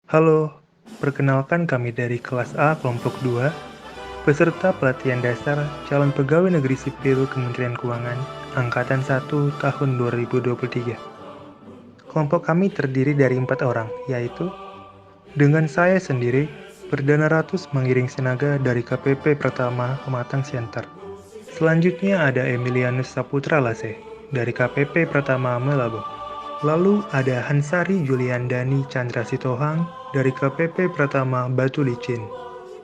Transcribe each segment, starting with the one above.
Halo, perkenalkan kami dari kelas A kelompok 2, peserta pelatihan dasar calon pegawai negeri sipil Kementerian Keuangan Angkatan 1 tahun 2023. Kelompok kami terdiri dari 4 orang, yaitu dengan saya sendiri, Perdana Ratus Mangiring Sinaga dari KPP Pertama Pematang Siantar. Selanjutnya ada Emilianus Saputra Lase dari KPP Pertama Melabo. Lalu ada Hansari Juliandani Chandra Sitohang dari KPP Pratama Batu Licin.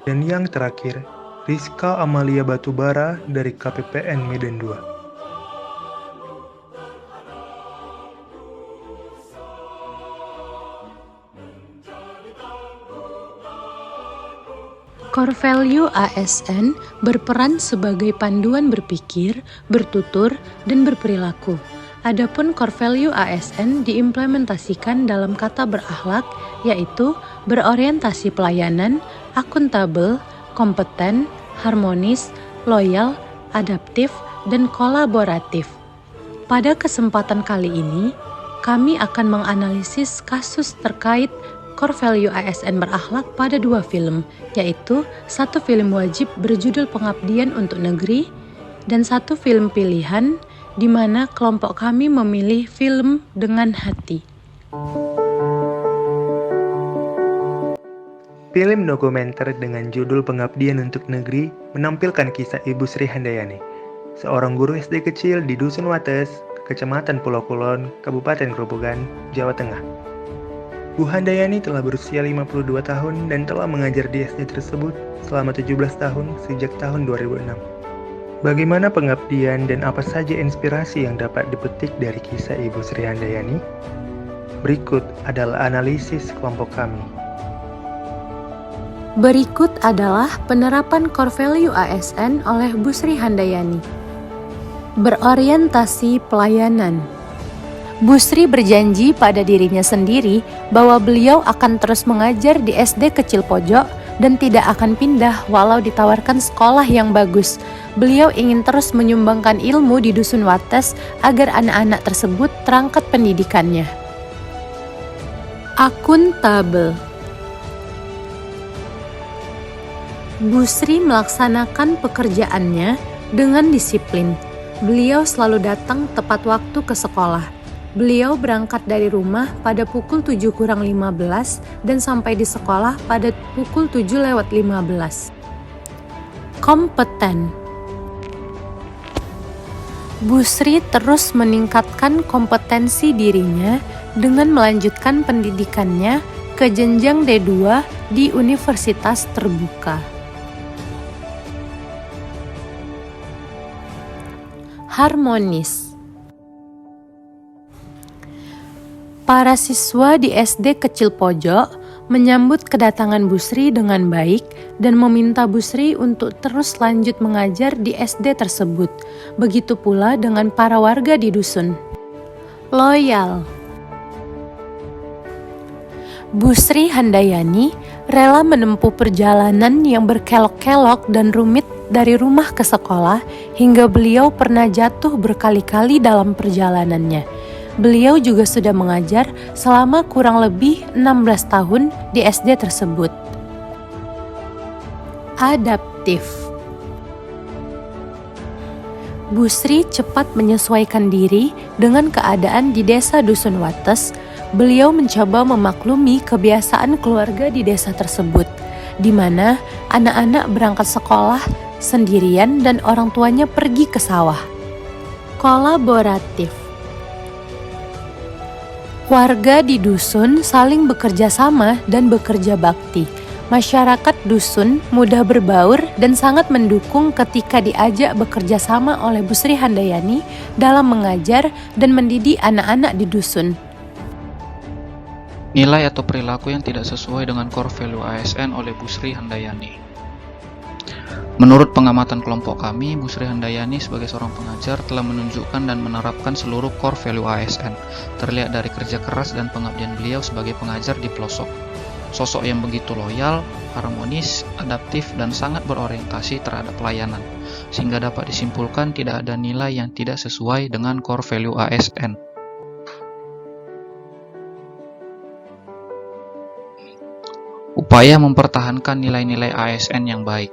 Dan yang terakhir, Rizka Amalia Batubara dari KPPN Medan 2. Core Value ASN berperan sebagai panduan berpikir, bertutur, dan berperilaku. Adapun Core Value ASN diimplementasikan dalam kata berakhlak, yaitu berorientasi pelayanan, akuntabel, kompeten, harmonis, loyal, adaptif, dan kolaboratif. Pada kesempatan kali ini, kami akan menganalisis kasus terkait Core Value ASN berakhlak pada 2 film, yaitu 1 film wajib berjudul Pengabdian untuk Negeri dan 1 film pilihan di mana kelompok kami memilih film Dengan Hati. Film dokumenter dengan judul Pengabdian untuk Negeri menampilkan kisah Ibu Sri Handayani, seorang guru SD kecil di Dusun Wates, Kecamatan Pulau Kulon, Kabupaten Grobogan, Jawa Tengah. Bu Handayani telah berusia 52 tahun dan telah mengajar di SD tersebut selama 17 tahun sejak tahun 2006. Bagaimana pengabdian dan apa saja inspirasi yang dapat dipetik dari kisah Ibu Sri Handayani? Berikut adalah analisis kelompok kami. Berikut adalah penerapan Core Value ASN oleh Bu Sri Handayani. Berorientasi pelayanan. Bu Sri berjanji pada dirinya sendiri bahwa beliau akan terus mengajar di SD kecil pojok dan tidak akan pindah walau ditawarkan sekolah yang bagus. Beliau ingin terus menyumbangkan ilmu di Dusun Wates agar anak-anak tersebut terangkat pendidikannya. Akuntabel. Bu Sri melaksanakan pekerjaannya dengan disiplin. Beliau selalu datang tepat waktu ke sekolah. Beliau berangkat dari rumah pada pukul 7:15 dan sampai di sekolah pada pukul 7:15. Kompeten. Bu Sri terus meningkatkan kompetensi dirinya dengan melanjutkan pendidikannya ke jenjang D2 di Universitas Terbuka. Harmonis. Para siswa di SD kecil pojok menyambut kedatangan Bu Sri dengan baik dan meminta Bu Sri untuk terus lanjut mengajar di SD tersebut. Begitu pula dengan para warga di dusun. Loyal. Bu Sri Handayani rela menempuh perjalanan yang berkelok-kelok dan rumit dari rumah ke sekolah hingga beliau pernah jatuh berkali-kali dalam perjalanannya. Beliau juga sudah mengajar selama kurang lebih 16 tahun di SD tersebut. Adaptif. Bu Sri cepat menyesuaikan diri dengan keadaan di desa Dusun Wates. Beliau mencoba memaklumi kebiasaan keluarga di desa tersebut, di mana anak-anak berangkat sekolah sendirian dan orang tuanya pergi ke sawah. Kolaboratif. Warga di dusun saling bekerja sama dan bekerja bakti. Masyarakat dusun mudah berbaur dan sangat mendukung ketika diajak bekerja sama oleh Bu Sri Handayani dalam mengajar dan mendidik anak-anak di dusun. Nilai atau perilaku yang tidak sesuai dengan Core Value ASN oleh Bu Sri Handayani. Menurut pengamatan kelompok kami, Bu Sri Handayani sebagai seorang pengajar telah menunjukkan dan menerapkan seluruh Core Value ASN, terlihat dari kerja keras dan pengabdian beliau sebagai pengajar di pelosok. Sosok yang begitu loyal, harmonis, adaptif, dan sangat berorientasi terhadap pelayanan, sehingga dapat disimpulkan tidak ada nilai yang tidak sesuai dengan Core Value ASN. Upaya mempertahankan nilai-nilai ASN yang baik.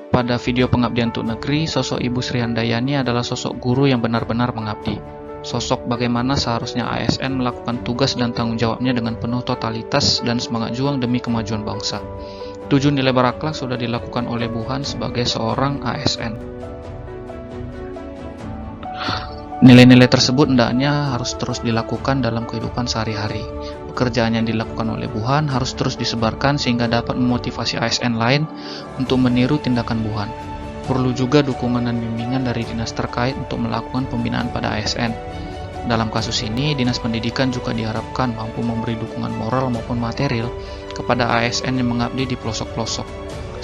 Pada video Pengabdian untuk Negeri, sosok Ibu Sri Handayani adalah sosok guru yang benar-benar mengabdi. Sosok bagaimana seharusnya ASN melakukan tugas dan tanggung jawabnya dengan penuh totalitas dan semangat juang demi kemajuan bangsa. 7 nilai berakhlak sudah dilakukan oleh Bu Han sebagai seorang ASN. Nilai-nilai tersebut hendaknya harus terus dilakukan dalam kehidupan sehari-hari. Pekerjaan yang dilakukan oleh Bu Han harus terus disebarkan sehingga dapat memotivasi ASN lain untuk meniru tindakan Bu Han. Perlu juga dukungan dan bimbingan dari dinas terkait untuk melakukan pembinaan pada ASN. Dalam kasus ini, Dinas Pendidikan juga diharapkan mampu memberi dukungan moral maupun material kepada ASN yang mengabdi di pelosok-pelosok,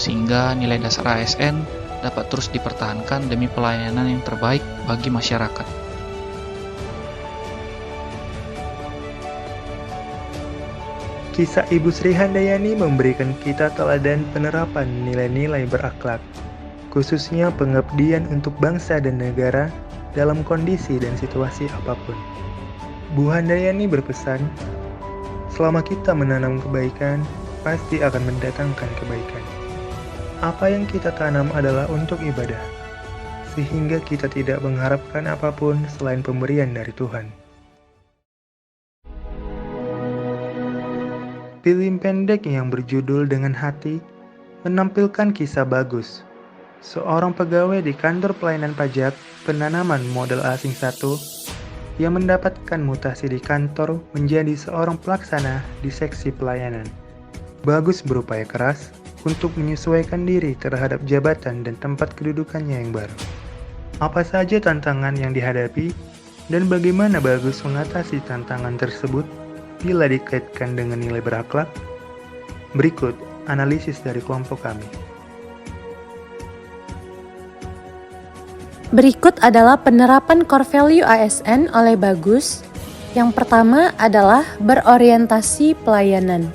sehingga nilai dasar ASN dapat terus dipertahankan demi pelayanan yang terbaik bagi masyarakat. Kisah Ibu Sri Handayani memberikan kita teladan penerapan nilai-nilai berakhlak, khususnya pengabdian untuk bangsa dan negara dalam kondisi dan situasi apapun. Bu Handayani berpesan, selama kita menanam kebaikan, pasti akan mendatangkan kebaikan. Apa yang kita tanam adalah untuk ibadah, sehingga kita tidak mengharapkan apapun selain pemberian dari Tuhan. Film pendek yang berjudul Dengan Hati menampilkan kisah Bagus, seorang pegawai di kantor pelayanan pajak penanaman modal asing 1 yang mendapatkan mutasi di kantor menjadi seorang pelaksana di seksi pelayanan. Bagus berupaya keras untuk menyesuaikan diri terhadap jabatan dan tempat kedudukannya yang baru. Apa saja tantangan yang dihadapi dan bagaimana Bagus mengatasi tantangan tersebut bila dikaitkan dengan nilai berakhlak? Berikut analisis dari kelompok kami. Berikut adalah penerapan core value ASN oleh Bagus. Yang pertama adalah berorientasi pelayanan.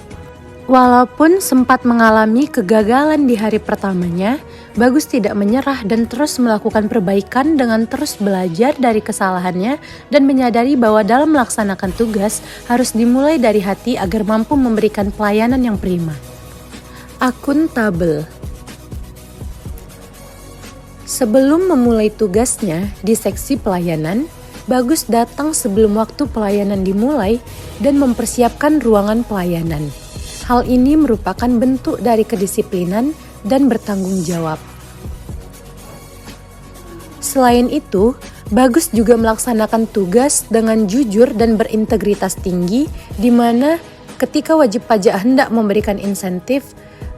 Walaupun sempat mengalami kegagalan di hari pertamanya, Bagus tidak menyerah dan terus melakukan perbaikan dengan terus belajar dari kesalahannya dan menyadari bahwa dalam melaksanakan tugas harus dimulai dari hati agar mampu memberikan pelayanan yang prima. Akuntabel. Sebelum memulai tugasnya di seksi pelayanan, Bagus datang sebelum waktu pelayanan dimulai dan mempersiapkan ruangan pelayanan. Hal ini merupakan bentuk dari kedisiplinan dan bertanggung jawab. Selain itu, Bagus juga melaksanakan tugas dengan jujur dan berintegritas tinggi, di mana ketika wajib pajak hendak memberikan insentif,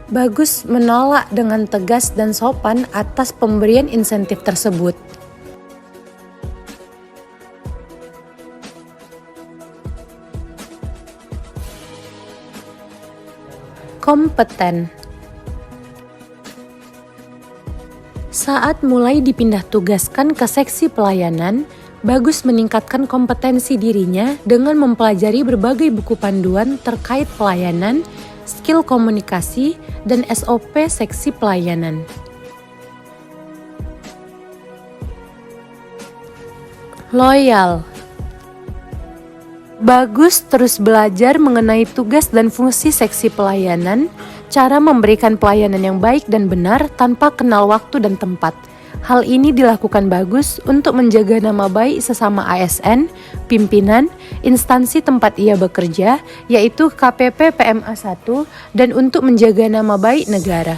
Bagus menolak dengan tegas dan sopan atas pemberian insentif tersebut. Kompeten. Saat mulai dipindah tugaskan ke seksi pelayanan, Bagus meningkatkan kompetensi dirinya dengan mempelajari berbagai buku panduan terkait pelayanan, skill komunikasi, dan SOP seksi pelayanan. Loyal. Bagus terus belajar mengenai tugas dan fungsi seksi pelayanan, cara memberikan pelayanan yang baik dan benar tanpa kenal waktu dan tempat. Hal ini dilakukan Bagus untuk menjaga nama baik sesama ASN, pimpinan, instansi tempat ia bekerja, yaitu KPP PMA 1, dan untuk menjaga nama baik negara.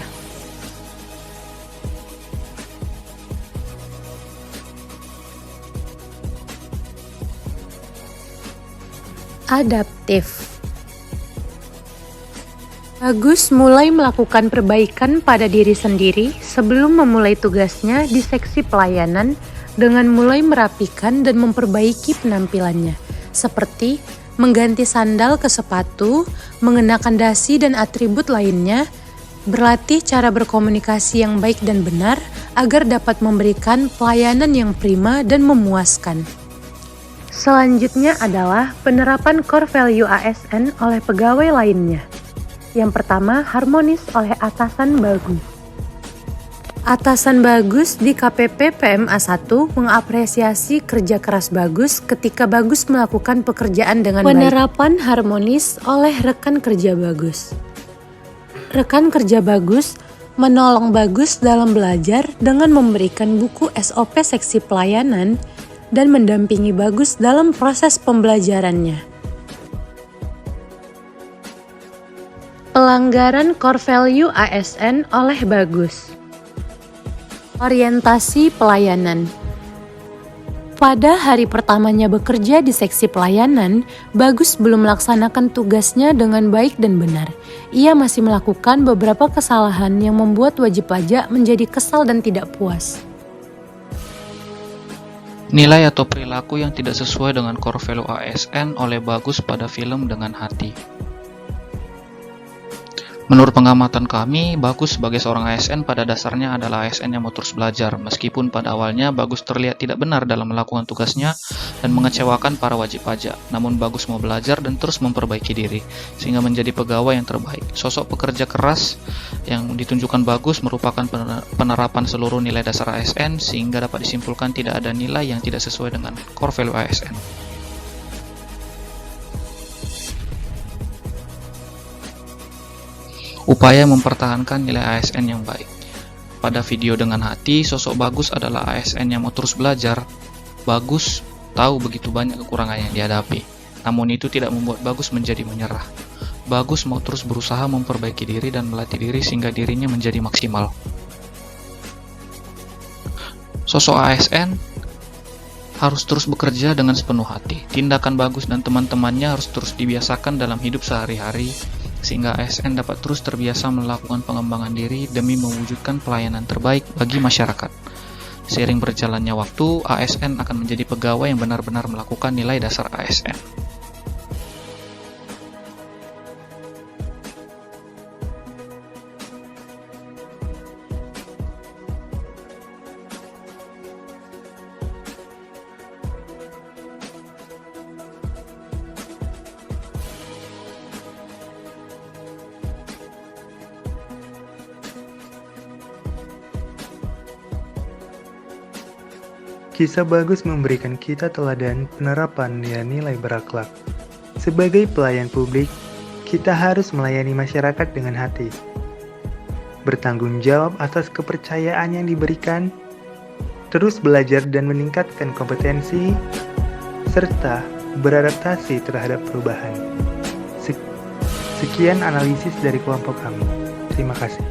Adaptif. Bagus mulai melakukan perbaikan pada diri sendiri sebelum memulai tugasnya di seksi pelayanan dengan mulai merapikan dan memperbaiki penampilannya, seperti mengganti sandal ke sepatu, mengenakan dasi dan atribut lainnya, berlatih cara berkomunikasi yang baik dan benar agar dapat memberikan pelayanan yang prima dan memuaskan. Selanjutnya adalah penerapan core value ASN oleh pegawai lainnya. Yang pertama, harmonis oleh atasan Bagus. Atasan Bagus di KPP PMA 1 mengapresiasi kerja keras Bagus ketika Bagus melakukan pekerjaan dengan baik. Penerapan harmonis oleh rekan kerja Bagus. Rekan kerja Bagus menolong Bagus dalam belajar dengan memberikan buku SOP seksi pelayanan dan mendampingi Bagus dalam proses pembelajarannya. Pelanggaran core value ASN oleh Bagus. Orientasi pelayanan. Pada hari pertamanya bekerja di seksi pelayanan, Bagus belum melaksanakan tugasnya dengan baik dan benar. Ia masih melakukan beberapa kesalahan yang membuat wajib pajak menjadi kesal dan tidak puas. Nilai atau perilaku yang tidak sesuai dengan core value ASN oleh Bagus pada film Dengan Hati. Menurut pengamatan kami, Bagus sebagai seorang ASN pada dasarnya adalah ASN yang mau terus belajar, meskipun pada awalnya Bagus terlihat tidak benar dalam melakukan tugasnya dan mengecewakan para wajib pajak. Namun Bagus mau belajar dan terus memperbaiki diri, sehingga menjadi pegawai yang terbaik. Sosok pekerja keras yang ditunjukkan Bagus merupakan penerapan seluruh nilai dasar ASN, sehingga dapat disimpulkan tidak ada nilai yang tidak sesuai dengan core value ASN. Upaya mempertahankan nilai ASN yang baik. Pada video Dengan Hati, sosok Bagus adalah ASN yang mau terus belajar. Bagus tahu begitu banyak kekurangan yang dihadapi, namun itu tidak membuat Bagus menjadi menyerah. Bagus mau terus berusaha memperbaiki diri dan melatih diri sehingga dirinya menjadi maksimal. Sosok ASN harus terus bekerja dengan sepenuh hati. Tindakan Bagus dan teman-temannya harus terus dibiasakan dalam hidup sehari-hari, sehingga ASN dapat terus terbiasa melakukan pengembangan diri demi mewujudkan pelayanan terbaik bagi masyarakat. Seiring berjalannya waktu, ASN akan menjadi pegawai yang benar-benar melakukan nilai dasar ASN. Kisah Bagus memberikan kita teladan penerapan nilai-nilai berakhlak. Sebagai pelayan publik, kita harus melayani masyarakat dengan hati, bertanggung jawab atas kepercayaan yang diberikan, terus belajar dan meningkatkan kompetensi, serta beradaptasi terhadap perubahan. Sekian analisis dari kelompok kami. Terima kasih.